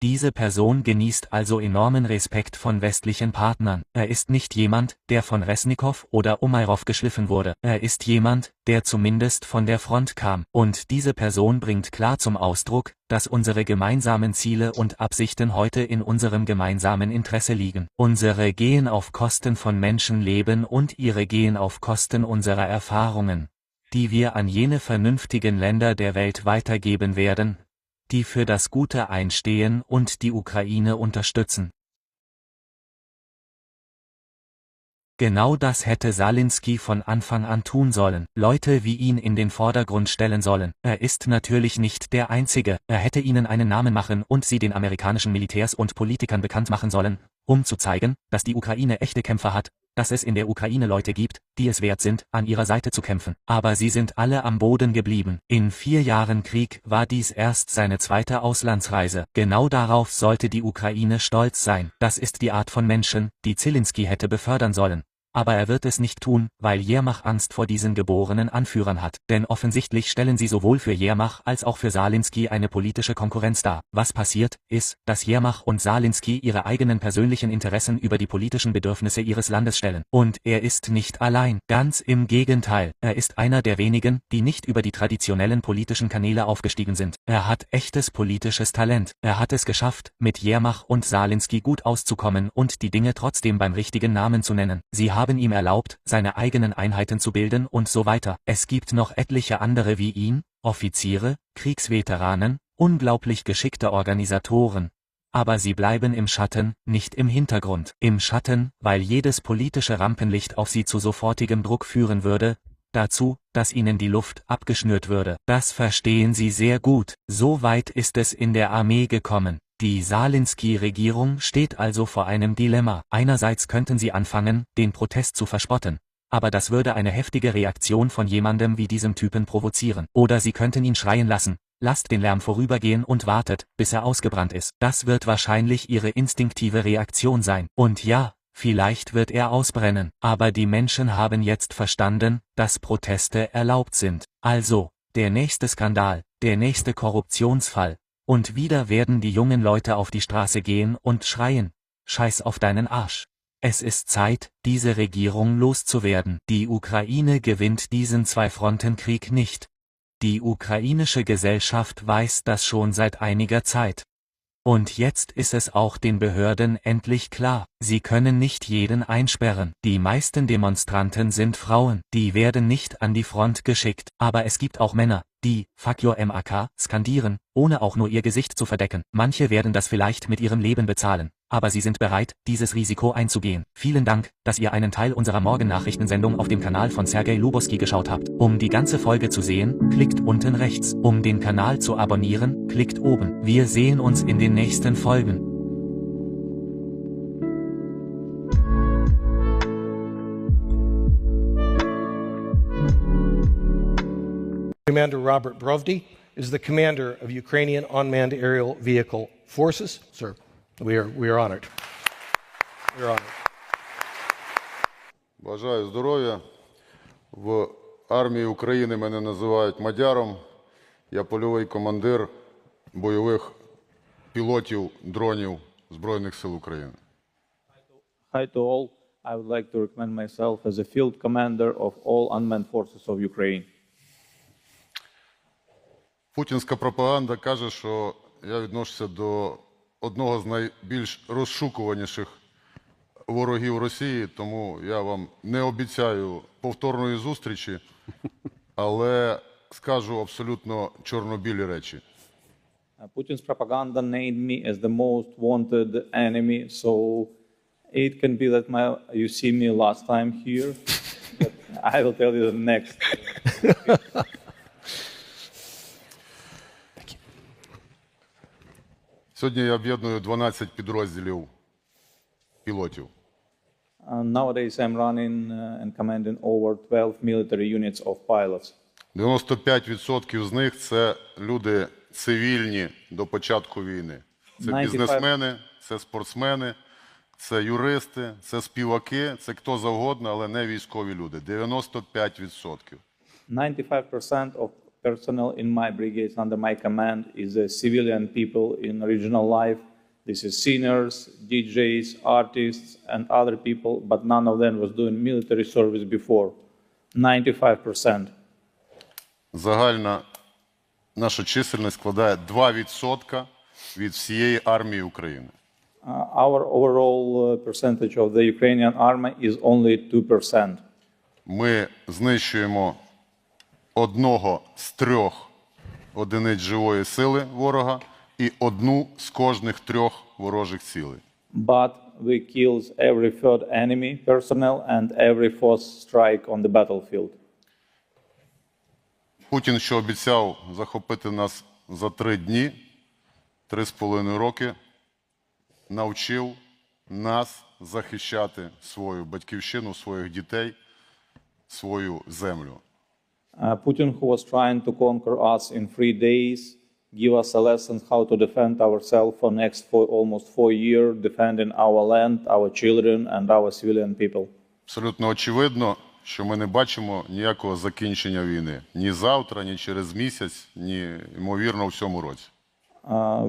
Diese Person genießt also enormen Respekt von westlichen Partnern. Er ist nicht jemand, der von Resnikow oder Umairov geschliffen wurde. Er ist jemand, der zumindest von der Front kam. Und diese Person bringt klar zum Ausdruck, dass unsere gemeinsamen Ziele und Absichten heute in unserem gemeinsamen Interesse liegen. Unsere gehen auf Kosten von Menschenleben und ihre gehen auf Kosten unserer Erfahrungen, die wir an jene vernünftigen Länder der Welt weitergeben werden, die für das Gute einstehen und die Ukraine unterstützen. Genau das hätte Salinski von Anfang an tun sollen, Leute wie ihn in den Vordergrund stellen sollen. Er ist natürlich nicht der Einzige, er hätte ihnen einen Namen machen und sie den amerikanischen Militärs und Politikern bekannt machen sollen, um zu zeigen, dass die Ukraine echte Kämpfer hat, dass es in der Ukraine Leute gibt, die es wert sind, an ihrer Seite zu kämpfen. Aber sie sind alle am Boden geblieben. In 4 Jahren Krieg war dies erst seine 2. Auslandsreise. Genau darauf sollte die Ukraine stolz sein. Das ist die Art von Menschen, die Zelensky hätte befördern sollen. Aber er wird es nicht tun, weil Jermach Angst vor diesen geborenen Anführern hat. Denn offensichtlich stellen sie sowohl für Jermach als auch für Salinski eine politische Konkurrenz dar. Was passiert, ist, dass Jermach und Salinski ihre eigenen persönlichen Interessen über die politischen Bedürfnisse ihres Landes stellen. Und er ist nicht allein. Ganz im Gegenteil. Er ist einer der wenigen, die nicht über die traditionellen politischen Kanäle aufgestiegen sind. Er hat echtes politisches Talent. Er hat es geschafft, mit Jermach und Salinski gut auszukommen und die Dinge trotzdem beim richtigen Namen zu nennen. Sie haben ihm erlaubt, seine eigenen Einheiten zu bilden und so weiter. Es gibt noch etliche andere wie ihn, Offiziere, Kriegsveteranen, unglaublich geschickte Organisatoren. Aber sie bleiben im Schatten, nicht im Hintergrund. Im Schatten, weil jedes politische Rampenlicht auf sie zu sofortigem Druck führen würde, dazu, dass ihnen die Luft abgeschnürt würde. Das verstehen sie sehr gut. So weit ist es in der Armee gekommen. Die Salinski-Regierung steht also vor einem Dilemma. Einerseits könnten sie anfangen, den Protest zu verspotten. Aber das würde eine heftige Reaktion von jemandem wie diesem Typen provozieren. Oder sie könnten ihn schreien lassen: Lasst den Lärm vorübergehen und wartet, bis er ausgebrannt ist. Das wird wahrscheinlich ihre instinktive Reaktion sein. Und ja, vielleicht wird er ausbrennen. Aber die Menschen haben jetzt verstanden, dass Proteste erlaubt sind. Also, der nächste Skandal, der nächste Korruptionsfall. Und wieder werden die jungen Leute auf die Straße gehen und schreien: Scheiß auf deinen Arsch. Es ist Zeit, diese Regierung loszuwerden. Die Ukraine gewinnt diesen Zwei-Fronten-Krieg nicht. Die ukrainische Gesellschaft weiß das schon seit einiger Zeit. Und jetzt ist es auch den Behörden endlich klar, sie können nicht jeden einsperren. Die meisten Demonstranten sind Frauen, die werden nicht an die Front geschickt, aber es gibt auch Männer, die Fuck your MAK skandieren, ohne auch nur ihr Gesicht zu verdecken. Manche werden das vielleicht mit ihrem Leben bezahlen, aber sie sind bereit, dieses Risiko einzugehen. Vielen Dank, dass ihr einen Teil unserer Morgennachrichtensendung auf dem Kanal von Sergei Luboski geschaut habt. Um die ganze Folge zu sehen, klickt unten rechts. Um den Kanal zu abonnieren, klickt oben. Wir sehen uns in den nächsten Folgen. Commander Robert Brovdy is the commander of Ukrainian unmanned aerial vehicle forces. Sir, we are honored. We are honored. Бажаю здоров'я. В армії України мене називають Модяром. Я польовий командир бойових пілотів дронів Збройних сил України. Hi to all. I would like to recommend myself as a field commander of all unmanned forces of Ukraine. Путінська пропаганда каже, що я відношуся до одного з найбільш розшукуваніших ворогів Росії, тому я вам не обіцяю повторної зустрічі, але скажу абсолютно чорно-білі речі. Putin's propaganda named me as the most wanted enemy, so it can be that you see me last time here, but I will tell you the next. Сьогодні я об'єдную 12 підрозділів пілотів. Nowadays I'm running and commanding over 12 military units of pilots. 95% з них – це люди цивільні до початку війни. Це 95. бізнесмени, це спортсмени, це юристи, це співаки, це хто завгодно, але не військові люди. 95%. 95% of personnel in my brigades under my command is civilian people in regional life. This is singers, DJs, artists, and other people, but none of them was doing military service before. 95%. Загальна наша чисельність складає 2% від всієї армії України. Our overall percentage of the Ukrainian army is only 2%. Ми знищуємо одного з 3 одиниць живої сили ворога і одну з кожних 3 ворожих цілей. But we kill every third enemy personnel and every fourth strike on the battlefield. Путін, що обіцяв захопити нас за 3 дні, 3,5 роки, навчив нас захищати свою батьківщину, своїх дітей, свою землю. Putin, who was trying to conquer us in 3 days, give us a lesson how to defend ourselves for almost 4 years, defending our land, our children, and our civilian people. Абсолютно очевидно, що ми не бачимо ніякого закінчення війни. Ні завтра, ні через місяць, ні, ймовірно, у цьому році.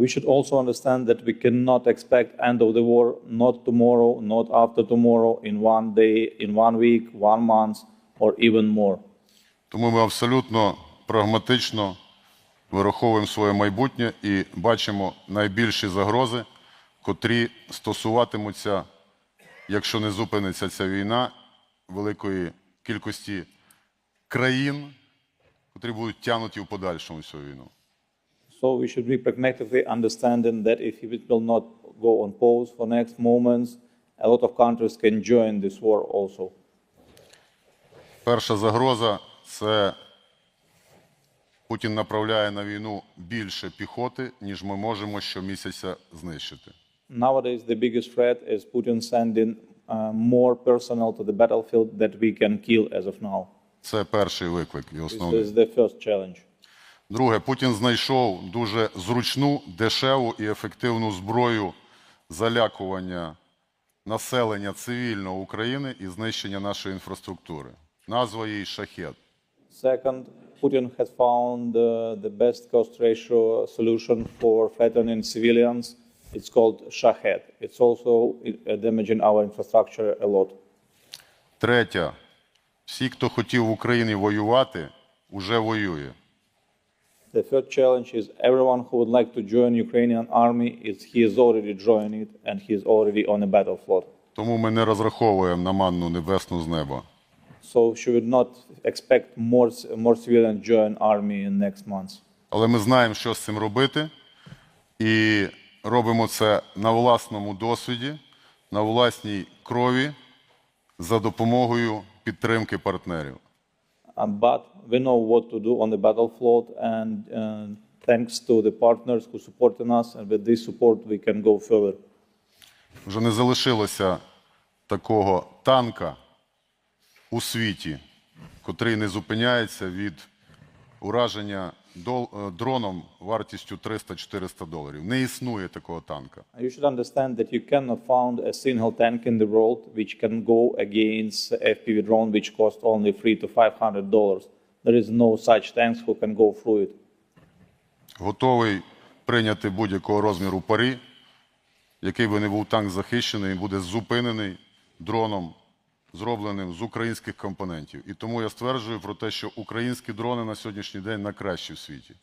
We should also understand that we cannot expect end of the war, not tomorrow, not after tomorrow, in 1 day, in 1 week, 1 month, or even more. Тому ми абсолютно прагматично вираховуємо своє майбутнє і бачимо найбільші загрози, котрі стосуватимуться, якщо не зупиниться ця війна, великої кількості країн, котрі будуть тягнуті в подальшому цю війну. So we should be pragmatically understanding that if it will not go on pause for next moments, a lot of countries can join this war also. Перша загроза – це Путін направляє на війну більше піхоти, ніж ми можемо щомісяця знищити. Nowadays, the biggest threat is Putin sending more personnel to the battlefield that we can kill as of now. Це перший виклик і This основний. is the first challenge. Друге, Путін знайшов дуже зручну, дешеву і ефективну зброю залякування населення цивільного України і знищення нашої інфраструктури. Назва її «Шахед». Second, Putin has found the best cost ratio solution for threatening civilians. It's called Shahed. It's also damaging our infrastructure a lot. Третє, всі, хто хотів в Україні воювати, уже воює. The third challenge is everyone who would like to join Ukrainian army he is already joined it and he is already on the battlefield. Тому ми не розраховуємо на манну небесну з неба. So she would not expect more civilians join army in next months. Але ми знаємо, що з цим робити, і робимо це на власному досвіді, на власній крові, за допомогою підтримки партнерів. But we know what to do on the battlefield, and thanks to the partners who support us, and with this support we can go further. Вже не залишилося такого танка у світі, котрий не зупиняється від ураження дроном вартістю $300-400. Не існує такого танка. You should understand that you cannot find a single tank in the world which can go against FPV drone which cost only $300-500. There is no such tanks who can go through it. Готовий прийняти будь-якого розміру парі, який би не був танк захищений, буде зупинений дроном, зробленим з українських компонентів. І тому я стверджую про те, що українські дрони на сьогоднішній день найкращі в світі.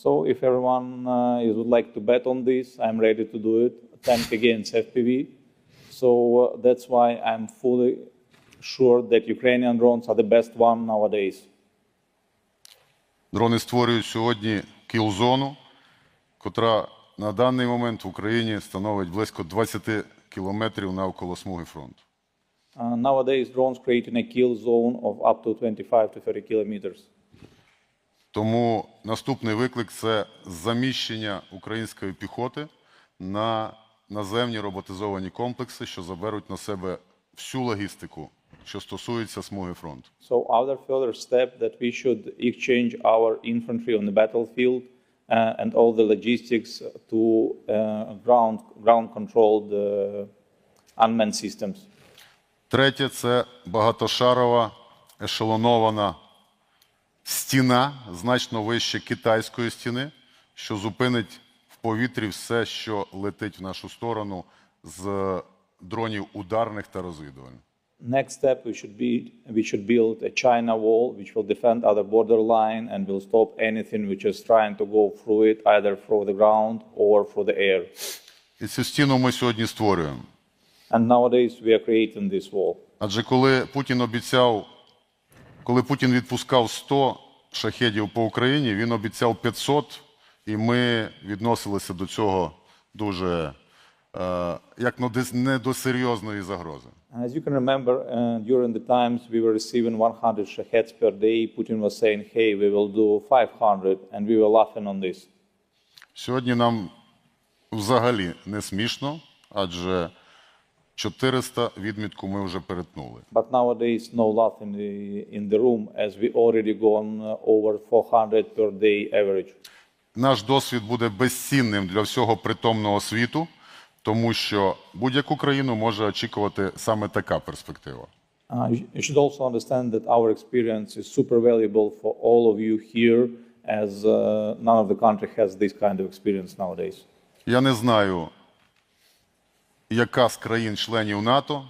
So if everyone would like to bet on this, I'm ready to do it. Tank against FPV. So that's why I'm fully sure that Ukrainian drones are the best one nowadays. Дрони створюють сьогодні кіл-зону, котра на даний момент в Україні становить близько 20 кілометрів навколо смуги фронту. Nowadays, drones creating a kill zone of up to 25 to 30 kilometers. Тому наступний виклик – це заміщення української піхоти на наземні роботизовані комплекси, що заберуть на себе всю логістику, що стосується смуги фронту. So other further step that we should exchange our infantry on the battlefield and all the logistics to ground-controlled unmanned systems. Третє – це багатошарова ешелонована стіна, значно вище китайської стіни, що зупинить в повітрі все, що летить в нашу сторону з дронів ударних та розвідувальних. Next step, we should build a China wall which will defend our borderline and will stop anything which is trying to go through it, either through the ground or through the air. І цю стіну ми сьогодні створюємо. And nowadays we are creating this wall. Адже коли Путін відпускав 100 шахедів по Україні, він обіцяв 500, і ми відносилися до цього дуже, як не до серйозної загрози. As you can remember, during the times we were receiving 100 shaheds per day, Putin was saying, hey, we will do 500, and we were laughing on this. Сьогодні нам взагалі не смішно, адже 400 відмітку ми вже перетнули. But nowadays, no laughing in the room, as we already gone over 400 per day average. Наш досвід буде безцінним для всього притомного світу, тому що будь-яку країну може очікувати саме така перспектива. You should also understand that our experience is super valuable for all of you here, as none of the country has this kind of experience nowadays. Я не знаю, яка з країн-членів НАТО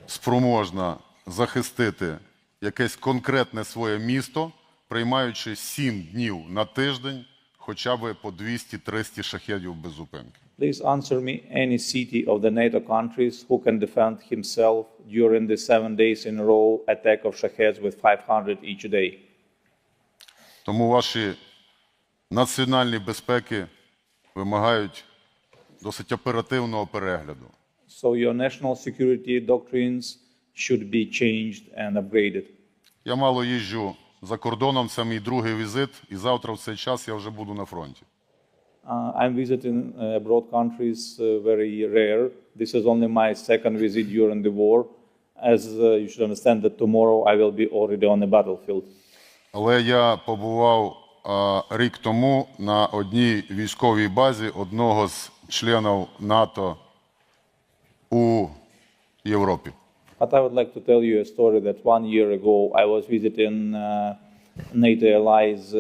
спроможна захистити якесь конкретне своє місто, приймаючи 7 днів на тиждень хоча б по 200-300 шахедів без зупинки. Please answer me any city of the NATO countries who can defend himself during the 7 days in a row attack of Shaheds with 500 each day. Тому ваші національні безпеки вимагають досить оперативного перегляду. So your national security doctrines should be changed and upgraded. Я мало їжджу за кордоном, це мій другий візит, і завтра в цей час я вже буду на фронті. I'm visiting abroad countries very rare. This is only my second visit during the war. As you should understand that tomorrow I will be already on the battlefield. Але я побував рік тому на одній військовій базі одного з членів НАТО у Європі. But I would like to tell you a story that 1 year ago I was visiting NATO allies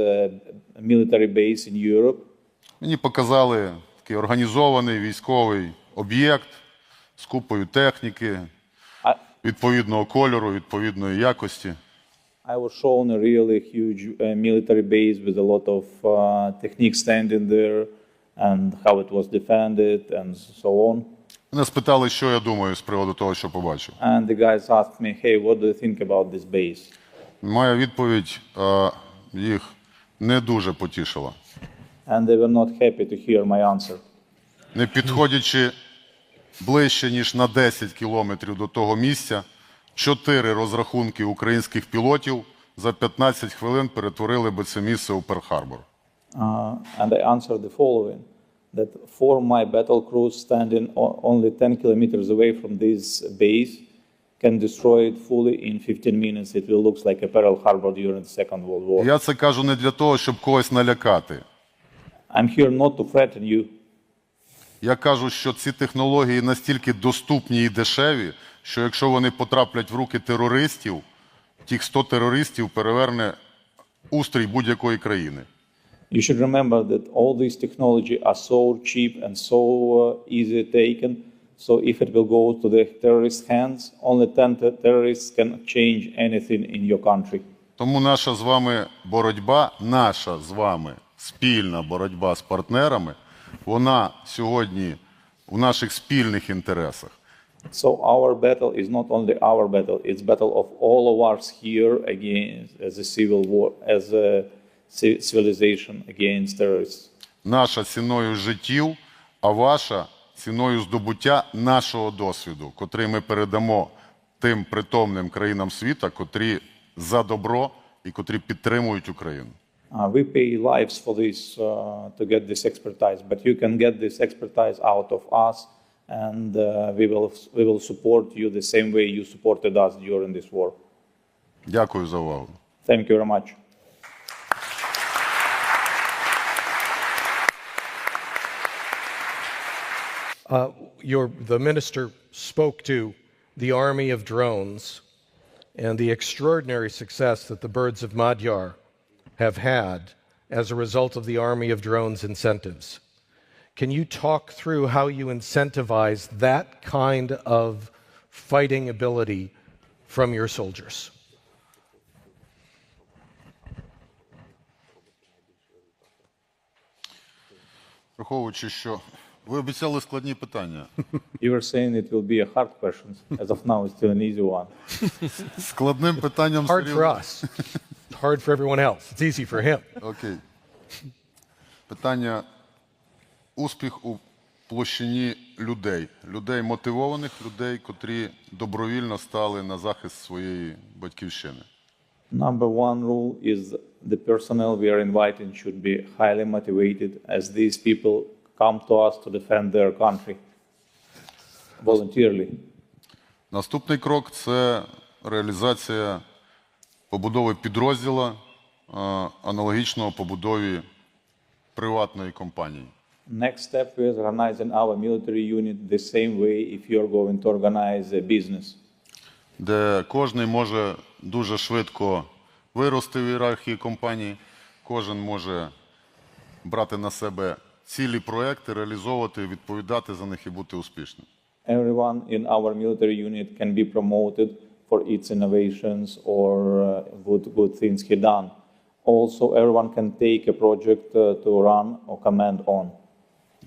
military base in Europe. Мені показали такий організований військовий об'єкт з купою техніки, відповідного кольору, відповідної якості. I was shown a really huge military base with a lot of techniques standing there and how it was defended and so on. Мене спитали, що я думаю з приводу того, що побачив. And the guys asked me, hey, what do you think about this base? Моя відповідь їх не дуже потішила. And they were not happy to hear my answer. Не підходячи ближче, ніж на 10 кілометрів до того місця, 4 розрахунки українських пілотів за 15 хвилин перетворили би це місце у Перл-Харбор. And I answered the following, that for my battle crews standing only 10 kilometers away from this base can destroy it fully in 15 minutes. It will look like a Pearl Harbor during the Second World War. Я це кажу не для того, щоб когось налякати. I'm here not to threaten you. Я кажу, що ці технології настільки доступні і дешеві, що якщо вони потраплять в руки терористів, тих 100 терористів переверне устрій будь-якої країни. You should remember that all these technology are so cheap and so easy taken. So if it will go to the terrorist hands, only 10 terrorists can change anything in your country. Тому наша з вами боротьба, наша з вами спільна боротьба з партнерами, вона сьогодні в наших спільних інтересах. So our battle is not only our battle, it's battle of all of us here against as a civil war, as a civilization against terrorists. Наша ціною життів, а ваша ціною здобуття нашого досвіду, котрий ми передамо тим притомним країнам світу, котрі за добро і котрі підтримують Україну. We pay lives for this, to get this expertise, but you can get this expertise out of us, and we will support you the same way you supported us during this war. Дякую за увагу. Thank you very much. The minister spoke to the army of drones and the extraordinary success that the birds of Modyar have had as a result of the army of drones incentives. Can you talk through how you incentivize that kind of fighting ability from your soldiers? Враховуючи, що ви обіцяли складні питання. You were saying it will be a hard question. As of now, it's still an easy one. Складним питанням Hard for us. It's hard for everyone else. It's easy for him. Окей. Питання успіх у площині людей. Людей мотивованих, людей, котрі добровільно стали на захист своєї батьківщини. Number one rule is the personnel we are inviting should be highly motivated, as these people come to us to defend their country voluntarily. Наступний крок – це реалізація побудови підрозділу, аналогічного побудові приватної компанії. Next step is organizing our military unit the same way if you're going to organize a business. Де кожен може дуже швидко вирости в ієрархії компанії, кожен може брати на себе цілі проекти, реалізовувати, відповідати за них і бути успішним. Everyone in our military unit can be promoted for its innovations or good things he done. Also, everyone can take a project to run or command on.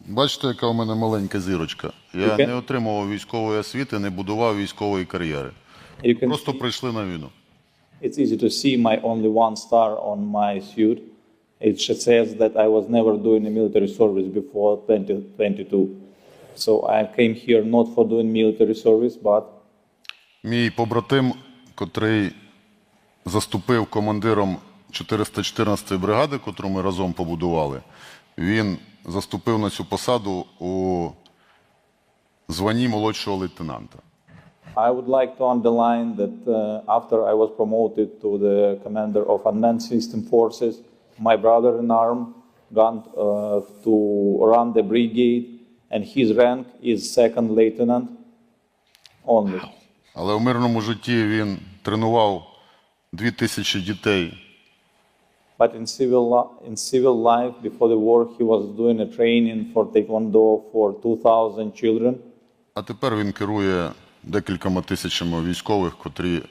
Бачите, яка у мене маленька зірочка. Я не отримував військової освіти, не будував військової кар'єри. Просто прийшли на війну. It's easy to see my only one star on my suit. It says that I was never doing a military service before 2022. So I came here not for doing military service, but... Мій побратим, котрий заступив командиром 414-ї бригади, котру ми разом побудували, він заступив на цю посаду у званні молодшого лейтенанта. I would like to underline that after I was promoted to the commander of unmanned system forces, my brother in arm got to run the brigade, and his rank is second lieutenant only. Але в мирному житті він тренував 2000 дітей. But in civil life, before the war, he was doing a training for Taekwondo for 2,000 children. А тепер він керує декількома тисячами військових, котрі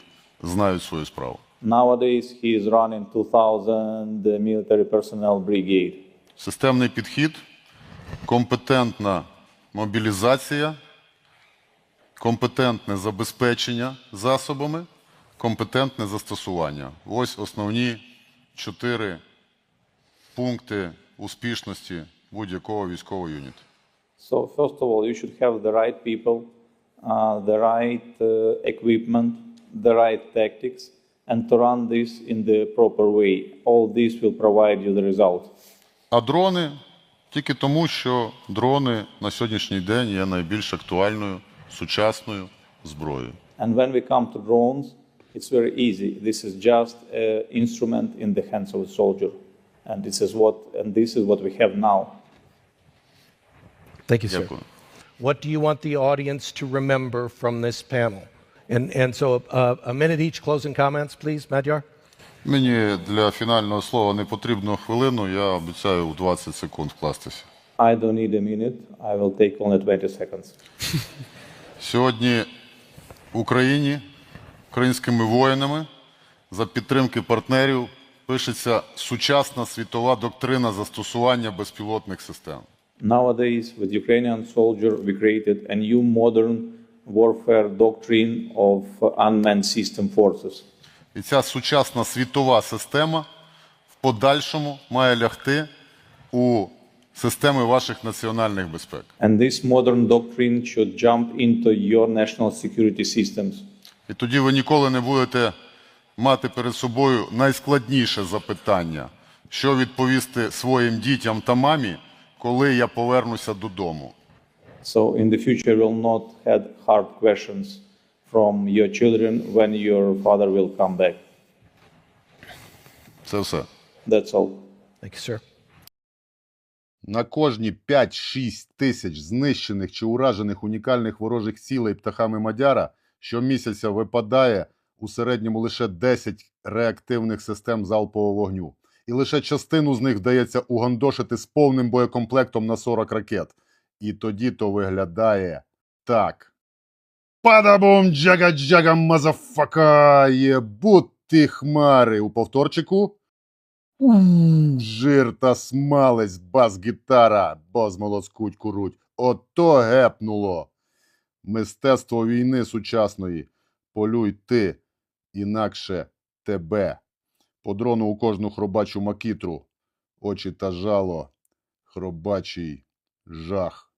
знають свою справу. Nowadays, he is running 2,000 military personnel brigade. Системний підхід, компетентна мобілізація, компетентне забезпечення засобами, компетентне застосування. Ось основні 4 пункти успішності будь-якого військового юніту. So first of all, you should have the right people, the right equipment, the right tactics, and to run this in the proper way. All this will provide you the result. А дрони тільки тому, що дрони на сьогоднішній день є найбільш актуальною, сучасною зброєю. And when we come to drones, it's very easy. This is just an instrument in the hands of a soldier. And this is what we have now. Thank you, sir. Дякую. What do you want the audience to remember from this panel? And so a minute each, closing comments, please, Modyar. Мені для фінального слова не потрібно хвилину, я обіцяю в 20 секунд вкластися. I don't need a minute. I will take only 20 seconds. Сьогодні в Україні, українськими воїнами, за підтримки партнерів, пишеться сучасна світова доктрина застосування безпілотних систем. Nowadays, with Ukrainian soldier, we created a new modern warfare doctrine of unmanned system forces. І ця сучасна світова система в подальшому має лягти у системи ваших національних безпек. And this modern doctrine should jump into your national security systems. І тоді ви ніколи не будете мати перед собою найскладніше запитання, що відповісти своїм дітям та мамі, коли я повернуся додому. So in the future, you will not have hard questions from your children when your father will come back. Це все. That's all. Thank you, sir. На кожні 5-6 тисяч знищених чи уражених унікальних ворожих цілей птахами Модяра щомісяця випадає у середньому лише 10 реактивних систем залпового вогню. І лише частину з них вдається угандошити з повним боєкомплектом на 40 ракет. І тоді то виглядає так. Падабум джага-джага мазафака, єбути хмари. У повторчику. Жир та смалець, бас-гітара, бос молоскуть куруть. Ото гепнуло. Мистецтво війни сучасної. Полюй ти, інакше тебе. По дрону у кожну хробачу макітру. Очі та жало, хробачий жах.